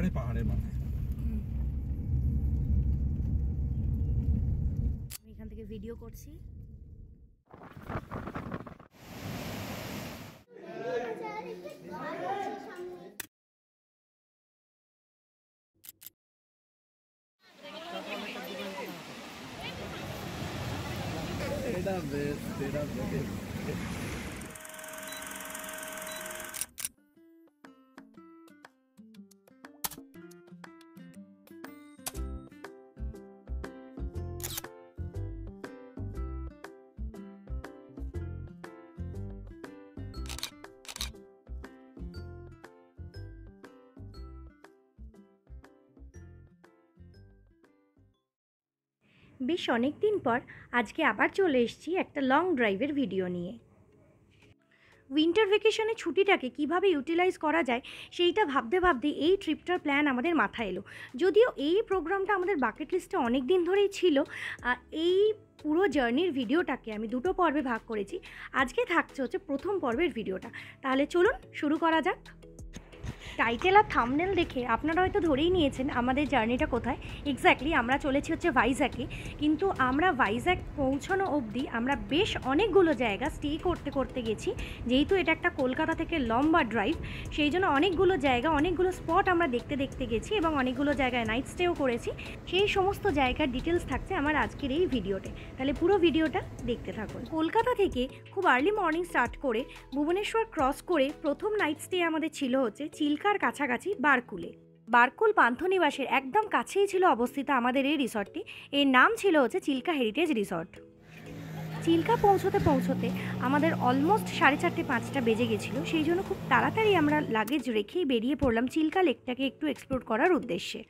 একেবারে পাহাড়ের মাথায়। আমি এখান থেকে ভিডিও করছি। এটা বেশ, এটা বেশ। বেশ অনেক দিন পর আজকে আবার চলে এসেছি একটা লং ড্রাইভের ভিডিও নিয়ে। উইন্টার ভ্যাকেশনে ছুটিটাকে কিভাবে ইউটিলাইজ করা যায় সেইটা ভাবতে ভাবতে এই ট্রিপটার প্ল্যান আমাদের মাথায় এলো। যদিও এই প্রোগ্রামটা আমাদের বাকেট লিস্টে অনেক দিন ধরেই ছিল। এই পুরো জার্নির ভিডিওটাকে আমি দুটো পর্বে ভাগ করেছি। আজকে থাকছে হচ্ছে প্রথম পর্বের ভিডিওটা। তাহলে চলুন শুরু করা যাক। টাইটেল আর থাম্বনেল দেখে আপনারা হয়তো ধরেই নিয়েছেন আমাদের জার্নিটা কোথায়। এক্স্যাক্টলি আমরা চলেছি হচ্ছে ভাইজ্যাগে। কিন্তু আমরা ভাইজ্যাগ পৌঁছানো অবধি আমরা বেশ অনেকগুলো জায়গা স্টে করতে করতে গেছি। যেহেতু এটা একটা কলকাতা থেকে লম্বা ড্রাইভ, সেই জন্য অনেকগুলো জায়গা, অনেকগুলো স্পট আমরা দেখতে দেখতে গেছি এবং অনেকগুলো জায়গায় নাইট স্টেও করেছি। সেই সমস্ত জায়গার ডিটেলস থাকছে আমার আজকের এই ভিডিওতে। তাহলে পুরো ভিডিওটা দেখতে থাকুন। কলকাতা থেকে খুব আর্লি মর্নিং স্টার্ট করে ভুবনেশ্বর ক্রস করে প্রথম নাইট স্টে আমাদের ছিল হচ্ছে চিল্কার কাছাকাছি বারকুলে। বারকুল পান্থনিবাসের একদম কাছেই ছিল অবস্থিত আমাদের এই রিসর্টটি। এর নাম ছিল হচ্ছে চিল্কা হেরিটেজ রিসর্ট। চিল্কা পৌঁছতে পৌঁছতে আমাদের অলমোস্ট 4:30-5টা বেজে গেছিলো। সেই জন্য খুব তাড়াতাড়ি আমরা লাগেজ রেখেই বেরিয়ে পড়লাম চিল্কা লেকটাকে একটু এক্সপ্লোর করার উদ্দেশ্যে।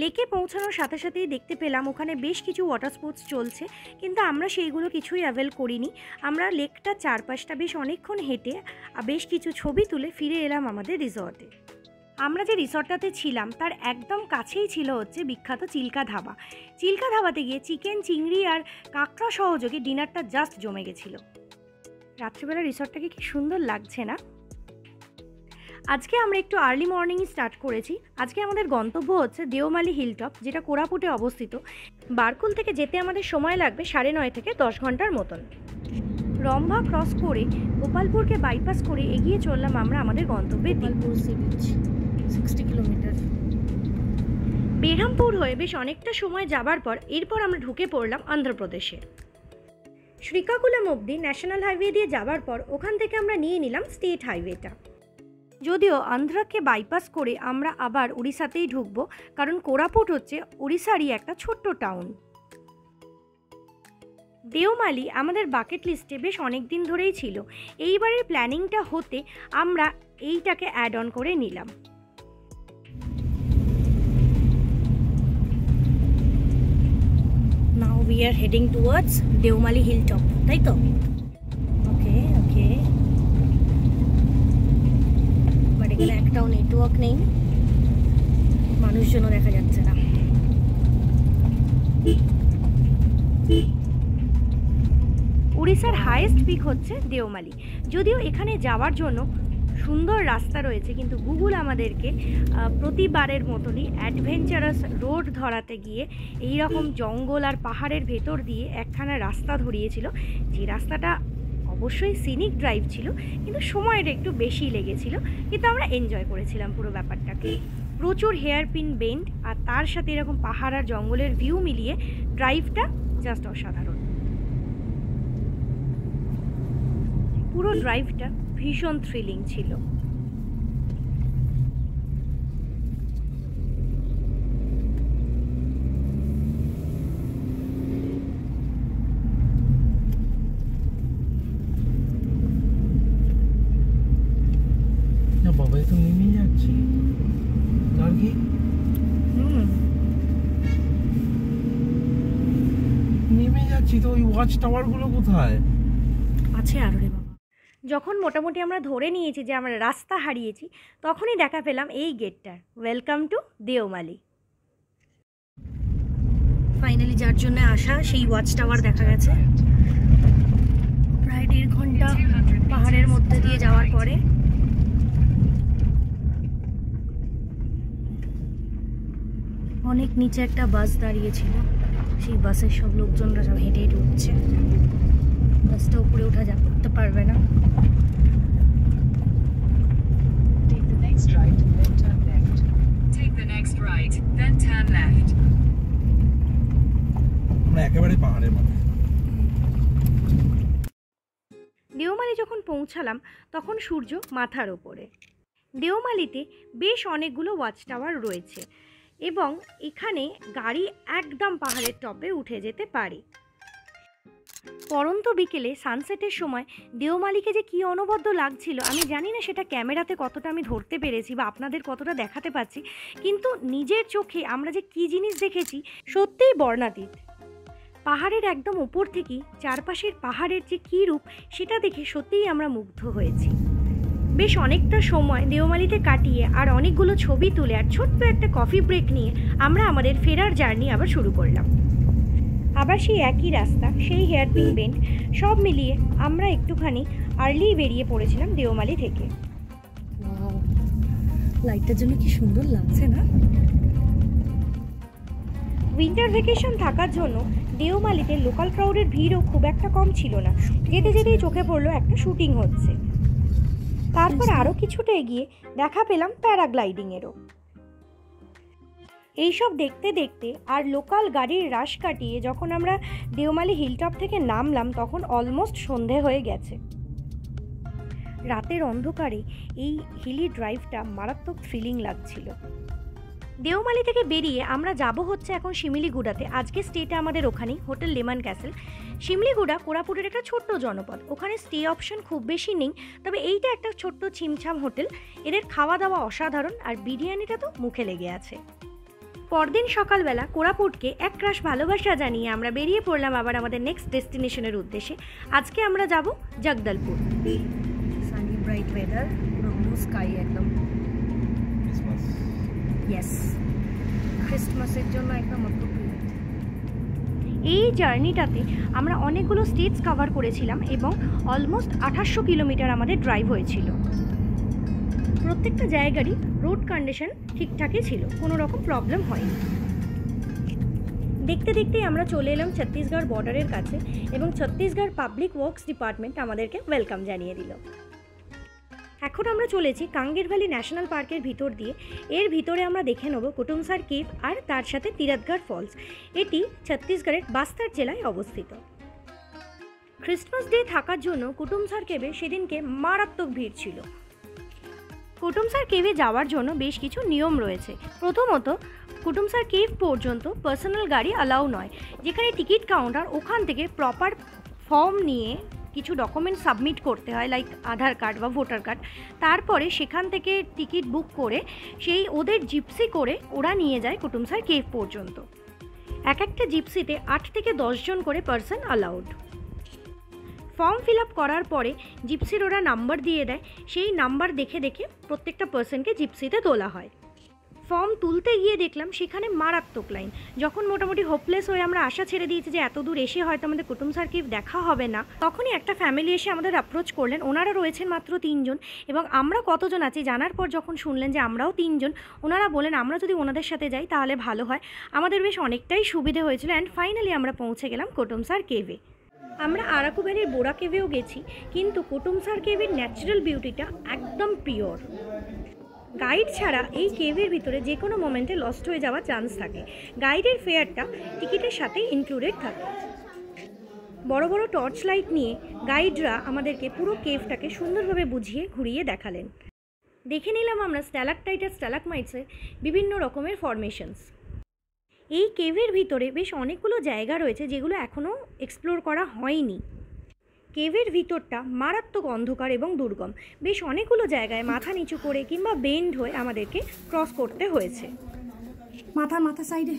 লেকে পৌঁছানোর সাথে সাথেই দেখতে পেলাম ওখানে বেশ কিছু ওয়াটার স্পোর্টস চলছে, কিন্তু আমরা সেইগুলো কিছুই অ্যাভেল করিনি। আমরা লেকটার চারপাশটা বেশ অনেকক্ষণ হেঁটে বেশ কিছু ছবি তুলে ফিরে এলাম আমাদের রিসর্টে। আমরা যে রিসর্টটাতে ছিলাম তার একদম কাছেই ছিল হচ্ছে বিখ্যাত চিল্কা ধাবা। চিল্কা ধাবাতে গিয়ে চিকেন, চিংড়ি আর কাঁকড়া সহযোগে ডিনারটা জাস্ট জমে গেছিলো। রাত্রিবেলা রিসর্টটাকে কি সুন্দর লাগছে না? আজকে আমরা একটু আর্লি মর্নিংই স্টার্ট করেছি। আজকে আমাদের গন্তব্য হচ্ছে দেওমালি হিলটপ, যেটা কোরাপুটে অবস্থিত। বারকুল থেকে যেতে আমাদের সময় লাগবে 9.5 থেকে 10 ঘন্টার মতন। রম্ভা ক্রস করে গোপালপুরকে বাইপাস করে এগিয়ে চললাম আমরা আমাদের গন্তব্যে। Gopalpur sea beach 60 kilometre. Berhampur হয়ে বেশ অনেকটা সময় যাবার পর এরপর আমরা ঢুকে পড়লাম অন্ধ্রপ্রদেশে। শ্রীকাকুলাম অবধি ন্যাশনাল হাইওয়ে দিয়ে যাবার পর ওখান থেকে আমরা নিয়ে নিলাম স্টেট হাইওয়েটা। যদিও আন্ধ্রাকে বাইপাস করে আমরা আবার উড়িষ্যাতেই ঢুকবো, কারণ কোরাপুট হচ্ছে উড়িষ্যারই একটা ছোট্ট টাউন। দেওমালি আমাদের বাকেট লিস্টে বেশ অনেক দিন ধরেই ছিল। এইবারের প্ল্যানিংটা হতে আমরা এইটাকে অ্যাড অন করে নিলাম। Now we are heading towards Deomali hilltop, তাই তো? ওকে ওকে। বাট এখানে একটাও নেটওয়ার্ক নেই, মানুষজনও দেখা যাচ্ছে না। উড়িষ্যার হাইয়েস্ট পিক হচ্ছে দেওমালি। যদিও এখানে যাওয়ার জন্য সুন্দর রাস্তা রয়েছে, কিন্তু গুগল আমাদেরকে প্রতিবারের মতনই অ্যাডভেঞ্চারাস রোড ধরাতে গিয়ে এই রকম জঙ্গল আর পাহাড়ের ভেতর দিয়ে একখানা রাস্তা ধরিয়েছিল। যে রাস্তাটা অবশ্যই সিনিক ড্রাইভ ছিল, কিন্তু সময়টা একটু বেশি লেগেছিল, কিন্তু আমরা এনজয় করেছিলাম পুরো ব্যাপারটাকে। প্রচুর হেয়ারপিন বেন্ড আর তার সাথে এরকম পাহাড় আর জঙ্গলের ভিউ মিলিয়ে ড্রাইভটা জাস্ট অসাধারণ। পুরো ড্রাইভটা ভীষণ থ্রিলিং ছিল। বাবা তো নেমে যাচ্ছি আর কি নেমে যাচ্ছি। তো ওই ওয়াচ টাওয়ার গুলো কোথায় আছে আরো রে বাবা। যখন মোটামুটি আমরা ধরে নিয়েছি যে আমরা রাস্তা হারিয়েছি, তখনই দেখা পেলাম এই গেটটা, ওয়েলকাম টু দেওমালি। ফাইনালি যার জন্য আসা সেই ওয়াচ টাওয়ার দেখা গেছে। প্রায় 1.5 ঘন্টা পাহাড়ের মধ্যে দিয়ে যাওয়ার পরে অনেক নিচে একটা বাস দাঁড়িয়েছিল, সেই বাসের সব লোকজনরা সব হেঁটে হেঁটে উঠছে। বাসটা উপরে ওঠা যা করতে পারবে না। একেবারে পাহাড়ের মাথায়। দেওমালি যখন পৌঁছালাম তখন সূর্য মাথার ওপরে। দেওমালিতে বেশ অনেকগুলো ওয়াচ টাওয়ার রয়েছে এবং এখানে গাড়ি একদম পাহাড়ের টপে উঠে যেতে পারে। পরন্ত বিকেলে সানসেটের সময় দেওমালিকে যে কী অনবদ্য লাগছিল আমি জানি না সেটা ক্যামেরাতে কতটা আমি ধরতে পেরেছি বা আপনাদের কতটা দেখাতে পারছি, কিন্তু নিজের চোখে আমরা যে কী জিনিস দেখেছি সত্যিই বর্ণাতীত। পাহাড়ের একদম ওপর থেকেই চারপাশের পাহাড়ের যে কী রূপ সেটা দেখে সত্যিই আমরা মুগ্ধ হয়েছি। বেশ অনেকটা সময় দেওমালিতে কাটিয়ে আর অনেকগুলো ছবি তুলে আর ছোট্ট একটা কফি ব্রেক নিয়ে আমরা আমাদের ফেরার জার্নি আবার শুরু করলাম। আবার সেই একই রাস্তা, সেই হেয়ারপিন বেন্ড, সব মিলিয়ে আমরা একটুখানি আর্লি বেরিয়ে পড়েছিলাম দেওমালি থেকে। লাইটটার জন্য কি সুন্দর লাগছে না? উইন্টার ভ্যাকেশন থাকার জন্য দেওমালিতে লোকাল ক্রাউডের ভিড়ও খুব একটা কম ছিল না। যেতে যেতেই চোখে পড়লো একটা শুটিং হচ্ছে। তারপর আরও কিছুটা এগিয়ে দেখা পেলাম প্যারাগ্লাইডিংয়েরও। এইসব দেখতে দেখতে আর লোকাল গাড়ির রাশ কাটিয়ে যখন আমরা দেওমালি হিলটপ থেকে নামলাম তখন অলমোস্ট সন্ধে হয়ে গেছে। রাতের অন্ধকারে এই হিলি ড্রাইভটা মারাত্মক থ্রিলিং লাগছিল। দেওমালি থেকে বেরিয়ে আমরা যাব হচ্ছে এখন শিমিলিগুড়াতে। আজকে স্টেটা আমাদের ওখানেই, হোটেল লেমন ক্যাসেল। শিমলিগুড়া কোরাপুটের একটা ছোট্ট জনপদ, ওখানে স্টে অপশন খুব বেশি নেই, তবে এইটা একটা ছোট্ট ছিমছাম হোটেল। এদের খাওয়া দাওয়া অসাধারণ আর বিরিয়ানিটা তো মুখে লেগে আছে। পরদিন সকালবেলা কোরাপুটকে এক ক্রাশ ভালোবাসা জানিয়ে আমরা বেরিয়ে পড়লাম আবার আমাদের নেক্সট ডেস্টিনেশনের উদ্দেশ্যে। আজকে আমরা যাব জগদলপুর। সানি ব্রাইট ওয়েদার, পুরো ব্লু স্কাই একদম। ইয়েস, ক্রিসমাসের জন্য একদম অ্যাপ্রোপ্রিয়েট। এই জার্নিটাতে আমরা অনেকগুলো স্টেটস কভার করেছিলাম এবং অলমোস্ট 2800 কিলোমিটার আমাদের ড্রাইভ হয়েছিল। প্রত্যেকটা জায়গারই রোড কন্ডিশন ঠিকঠাকই ছিল, কোনো রকম প্রবলেম হয়নি। দেখতে দেখতেই আমরা চলে এলাম ছত্তিশগড় বর্ডারের কাছে এবং ছত্তিশগড় পাবলিক ওয়ার্কস ডিপার্টমেন্ট আমাদেরকে ওয়েলকাম জানিয়ে দিল। এখন আমরা চলেছি কাঙ্গের ভ্যালি ন্যাশনাল পার্কের ভিতর দিয়ে। এর ভিতরে আমরা দেখে নেব কুটুমসার কেভ আর তার সাথে তিরাথগড় ফলস। এটি ছত্তিশগড়ের বাস্তার জেলায় অবস্থিত। ক্রিসমাস ডে থাকার জন্য কুটুমসার কেভে সেদিনকে মারাত্মক ভিড় ছিল। কুটুমসার কেভে যাওয়ার জন্য বেশ কিছু নিয়ম রয়েছে। প্রথমত, কুটুমসার কেভ পর্যন্ত পার্সোনাল গাড়ি অ্যালাউ নয়। যেখানে টিকিট কাউন্টার, ওখান থেকে প্রপার ফর্ম নিয়ে কিছু ডকুমেন্ট সাবমিট করতে হয়, লাইক আধার কার্ড বা ভোটার কার্ড। তারপরে সেখান থেকে টিকিট বুক করে সেই ওদের জিপসি করে ওরা নিয়ে যায় কুটুমসার কেভ পর্যন্ত। এক একটা জিপসিতে 8 থেকে 10 জন করে person allowed. Form fill up করার পরে জিপসির ওরা নাম্বার দিয়ে দেয়, সেই নাম্বার দেখে দেখে প্রত্যেকটা পার্সনকে জিপসিতে তোলা হয়। ফর্ম তুলতে গিয়ে দেখলাম সেখানে মারাত্মক লাইন। যখন মোটামুটি হোপলেস হয়ে আমরা আশা ছেড়ে দিয়েছি যে এত দূর এসে হয়তো আমাদের কুটুমসার কেভ দেখা হবে না, তখনই একটা ফ্যামিলি এসে আমাদের অ্যাপ্রোচ করলেন। ওনারা রয়েছেন মাত্র 3 জন এবং আমরা কতজন আছি জানার পর যখন শুনলেন যে আমরাও 3 জন, ওনারা বলেন আমরা যদি ওনাদের সাথে যাই তাহলে ভালো হয়। আমাদের বেশ অনেকটাই সুবিধে হয়েছিল অ্যান্ড ফাইনালি আমরা পৌঁছে গেলাম কুটুমসার কেভে। আমরা আরাকু ভ্যালির বোরা কেভেও গেছি, কিন্তু কুটুমসার কেভের ন্যাচারাল বিউটিটা একদম পিওর। গাইড ছাড়া এই কেভের ভিতরে যে কোনো মোমেন্টে লস্ট হয়ে যাওয়ার চান্স থাকে। গাইডের ফেয়ারটা টিকিটের সাথেই ইনক্লুডেড থাকে। বড় বড় টর্চ লাইট নিয়ে গাইডরা আমাদেরকে পুরো কেভটাকে সুন্দরভাবে বুঝিয়ে ঘুরিয়ে দেখালেন। দেখে নিলাম আমরা স্ট্যালাকটাইট আর স্ট্যালাকমাইটসের বিভিন্ন রকমের ফরমেশনস। এই কেভের ভিতরে বেশ অনেকগুলো জায়গা রয়েছে যেগুলো এখনও এক্সপ্লোর করা হয়নি। কেভের ভিতরটা মারাত্মক অন্ধকার এবং দুর্গম। বেশ অনেকগুলো জায়গায় মাথা নিচু করে কিংবা বেন্ড হয়ে আমাদেরকে ক্রস করতে হয়েছে। মাথা সাইডে।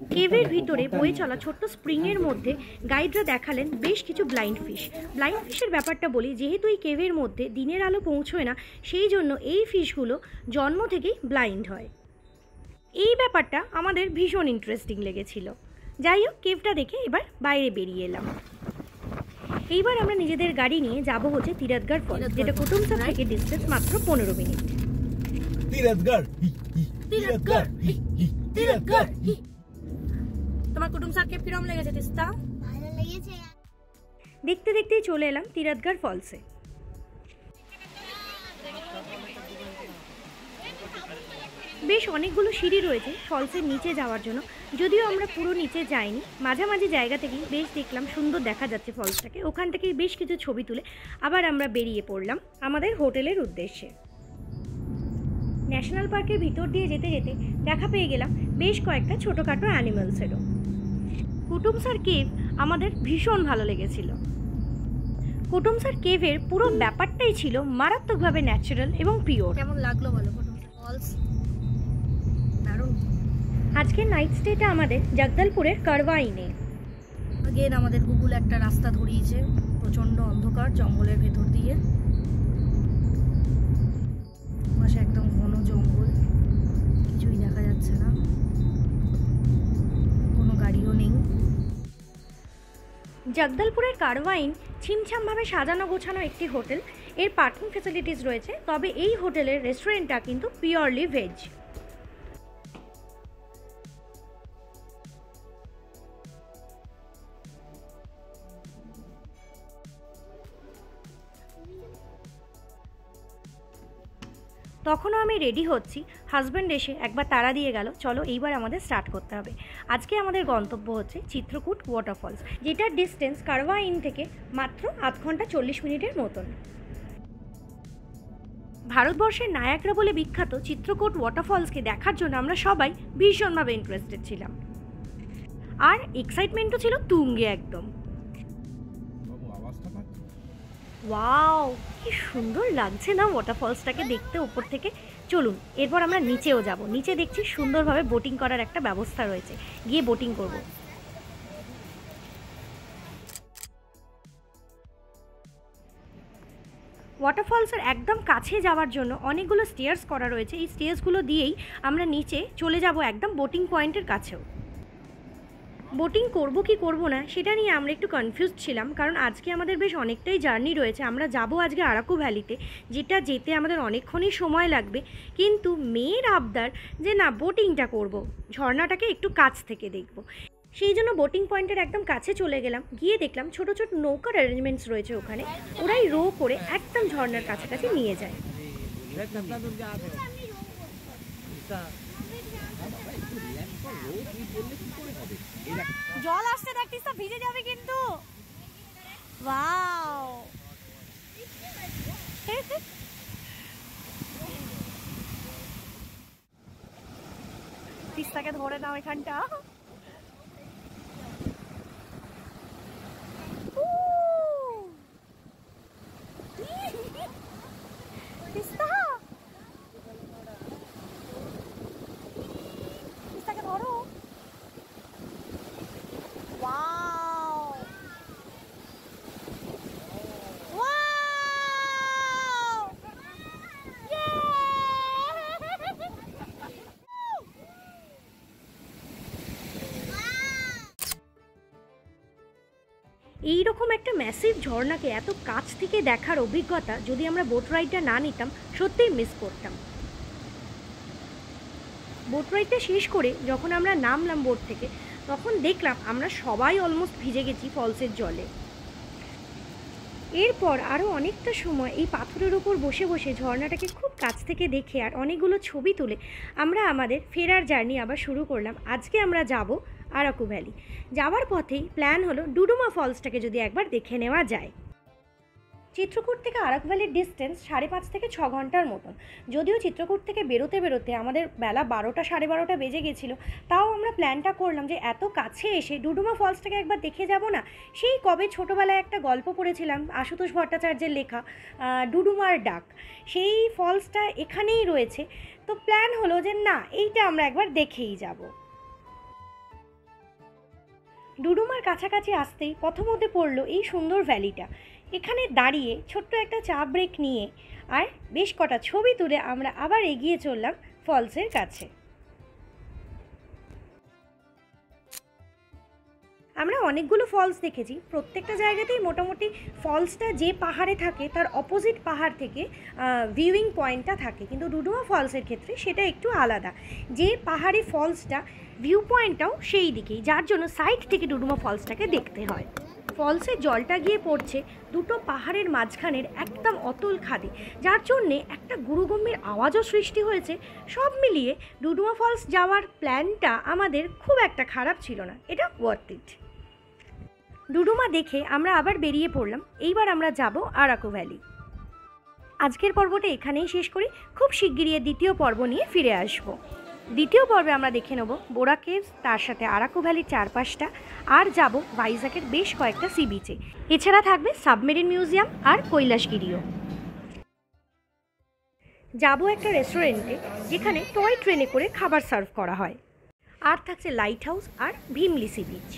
কেভের ভিতরে বয়ে চলা ছোট্ট স্প্রিংয়ের মধ্যে গাইডরা দেখালেন বেশ কিছু ব্লাইন্ড ফিশ। ব্লাইন্ড ফিশের ব্যাপারটা বলি, যেহেতু এই কেভের মধ্যে দিনের আলো পৌঁছয় না, সেই জন্য এই ফিশগুলো জন্ম থেকেই ব্লাইন্ড হয়। এই ব্যাপারটা আমাদের ভীষণ ইন্টারেস্টিং লেগেছিল। যাই হোক, কেভটা দেখে এবার বাইরে বেরিয়ে এলাম। এইবার আমরা নিজেদের গাড়ি নিয়ে যাব হচ্ছে তিরাথগড় ফলস, যেটা কুটুমসার থেকে ডিস্টেন্স মাত্র 15 মিনিট। তোমার কুটুম স্যারকে কিরম লেগেছে তিস্তা? ভালো লেগেছে। দেখতে দেখতেই চলে এলাম তিরাদগার ফলসে। বেশ অনেকগুলো সিঁড়ি রয়েছে ফলসের নিচে যাওয়ার জন্য, যদিও আমরা পুরো নিচে যাইনি, মাঝামাঝি জায়গা থেকেই বেশ দেখলাম সুন্দর দেখা যাচ্ছে ফলসটাকে। ওখান থেকেই বেশ কিছু ছবি তুলে আবার আমরা বেরিয়ে পড়লাম আমাদের হোটেলের উদ্দেশ্যে। ন্যাশনাল পার্কের ভিতর দিয়ে যেতে যেতে দেখা পেয়ে গেলাম বেশ কয়েকটা ছোটোখাটো অ্যানিমালসেরও। কুটুমসার কেভ আমাদের ভীষণ ভালো লেগেছিল। কুটুমসার কেভের পুরো ব্যাপারটাই ছিল মারাত্মকভাবে ন্যাচারাল এবং পিওর। কেমন লাগলো বলো কুটুমসার ফলস? দারুণ। আজকের নাইট স্টেটা আমাদের জগদলপুরের কারওয়াইনে। আগের আমাদের গুগল একটা রাস্তা ধরিয়েছে প্রচণ্ড অন্ধকার জঙ্গলের ভেতর দিয়ে, পাশে একদম ঘন জঙ্গল, কিছুই দেখা যাচ্ছে না, কোনো গাড়িও নেই। জগদলপুরের কারওয়াইন ছিমছামভাবে সাজানো গোছানো একটি হোটেল। এর পার্কিং ফ্যাসিলিটিস রয়েছে, তবে এই হোটেলের রেস্টুরেন্টটা কিন্তু পিওরলি ভেজ। তখনও আমি রেডি হচ্ছি, হাজব্যান্ড এসে একবার তাড়া দিয়ে গেল, চলো এইবার আমাদের স্টার্ট করতে হবে। আজকে আমাদের গন্তব্য হচ্ছে চিত্রকূট ওয়াটারফলস, যেটার ডিস্টেন্স কারওয়াইন থেকে মাত্র 8 ঘন্টা 40 মিনিটের মতন। ভারতবর্ষের নায়াগ্রা বলে বিখ্যাত চিত্রকূট ওয়াটারফলসকে দেখার জন্য আমরা সবাই ভীষণভাবে ইন্টারেস্টেড ছিলাম, আর এক্সাইটমেন্টও ছিল তুঙ্গে একদম। ওয়াও, কি সুন্দর লাগছে না ওয়াটারফলসটাকে দেখতে উপর থেকে। চলুন এরপর আমরা নিচেও যাব। নিচে দেখছি সুন্দরভাবে বোটিং করার একটা ব্যবস্থা রয়েছে, গিয়ে বোটিং করব। ওয়াটারফলসের একদম কাছে যাওয়ার জন্য অনেকগুলো স্টেয়ার্স করা রয়েছে, এই স্টেয়ার্সগুলো দিয়েই আমরা নিচে চলে যাব একদম বোটিং পয়েন্টের কাছেও। বোটিং করব কি করব না সেটা নিয়ে আমরা একটু কনফিউজ ছিলাম, কারণ আজকে আমাদের বেশ অনেকটাই জার্নি রয়েছে। আমরা যাব আজকে আরাকু ভ্যালিতে, যেটা যেতে আমাদের অনেকক্ষণই সময় লাগবে, কিন্তু মেয়ের আবদার যে না বোটিংটা করব, ঝর্ণাটাকে একটু কাছ থেকে দেখব। সেই জন্য বোটিং পয়েন্টের একদম কাছে চলে গেলাম, গিয়ে দেখলাম ছোট ছোট নৌকার অ্যারেঞ্জমেন্টস রয়েছে ওখানে, ওরাই রো করে একদম ঝর্ণার কাছাকাছি নিয়ে যায়। জল আসছে দেখতিস তো, ভিজে যাবে কিন্তু। ওয়াও, তিস্তাকে ধরে নাও এখানটা। তিস্তাকে ধরো। এইরকম একটা ম্যাসিভ ঝর্ণাকে এত কাছ থেকে দেখার অভিজ্ঞতা যদি আমরা বোট রাইডটা না নিতাম সত্যিই মিস করতাম। বোট রাইডটা শেষ করে যখন আমরা নামলাম বোট থেকে, তখন দেখলাম আমরা সবাই অলমোস্ট ভিজে গেছি ফলসের জলে। এরপর আরও অনেকটা সময় এই পাথরের ওপর বসে বসে ঝর্ণাটাকে খুব কাছ থেকে দেখে আর অনেকগুলো ছবি তুলে আমরা আমাদের ফেরার জার্নি আবার শুরু করলাম। আজকে আমরা যাব আরাকু ভ্যালি। যাওয়ার পথেই প্ল্যান হলো ডুডুমা ফলসটাকে যদি একবার দেখে নেওয়া যায়। চিত্রকূট থেকে আরাকু ভ্যালির ডিস্টেন্স 5.5 থেকে 6 ঘন্টার মতন। যদিও চিত্রকূট থেকে বেরোতে বেরোতে আমাদের বেলা 12টা 12:30 বেজে গেছিলো, তাও আমরা প্ল্যানটা করলাম যে এত কাছে এসে ডুডুমা ফলসটাকে একবার দেখে যাব না। সেই কবে ছোটোবেলায় একটা গল্প পড়েছিলাম আশুতোষ ভট্টাচার্যের লেখা ডুডুমার ডাক, সেই ফলসটা এখানেই রয়েছে। তো প্ল্যান হলো যে না, এইটা আমরা একবার দেখেই যাব। ডুডুমার কাছাকাছি আসতেই প্রথমতে পড়লো এই সুন্দর ভ্যালিটা। এখানে দাঁড়িয়ে ছোট্ট একটা চা ব্রেক নিয়ে আর বেশ কটা ছবি তুলে আমরা আবার এগিয়ে চললাম ফলসের কাছে। আমরা অনেকগুলো ফলস দেখেছি, প্রত্যেকটা জায়গাতেই মোটামুটি ফলসটা যে পাহাড়ে থাকে তার অপোজিট পাহাড় থেকে ভিউইং পয়েন্টটা থাকে, কিন্তু ডুডুমা ফলসের ক্ষেত্রে সেটা একটু আলাদা। যে পাহাড়ে ফলসটা ভিউ পয়েন্টটাও সেই দিকেই, যার জন্য সাইড থেকে ডুডুমা ফলসটাকে দেখতে হয়। ফলসে জলটা গিয়ে পড়ছে দুটো পাহাড়ের মাঝখানের একদম অতল খাদে, যার জন্যে একটা গুরুগম্ভীর আওয়াজও সৃষ্টি হয়েছে। সব মিলিয়ে ডুডুমা ফলস যাওয়ার প্ল্যানটা আমাদের খুব একটা খারাপ ছিল না, এটা ওয়ার্থ ইট। ডুডুমা দেখে আমরা আবার বেরিয়ে পড়লাম। এইবার আমরা যাব আরাকু ভ্যালি। আজকের পর্বটা এখানেই শেষ করি, খুব শিগগিরই দ্বিতীয় পর্ব নিয়ে ফিরে আসব। দ্বিতীয় পর্বে আমরা দেখে নেব বোরা কেভস, তার সাথে আরাকু ভ্যালির চারপাশটা, আর যাব ভাইজ্যাকের বেশ কয়েকটা সি বিচে। এছাড়া থাকবে সাবমেরিন মিউজিয়াম আর কৈলাসগিরিও। যাব একটা রেস্টুরেন্টে যেখানে টয় ট্রেনে করে খাবার সার্ভ করা হয়, আর থাকছে লাইট হাউস আর ভীমলি সি বিচ।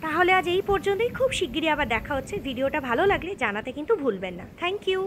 তাহলে আজ এই পর্যন্তই, খুব শিগগিরই আবার দেখা হচ্ছে। ভিডিওটা ভালো লাগলে জানাতে কিন্তু ভুলবেন না। Thank you.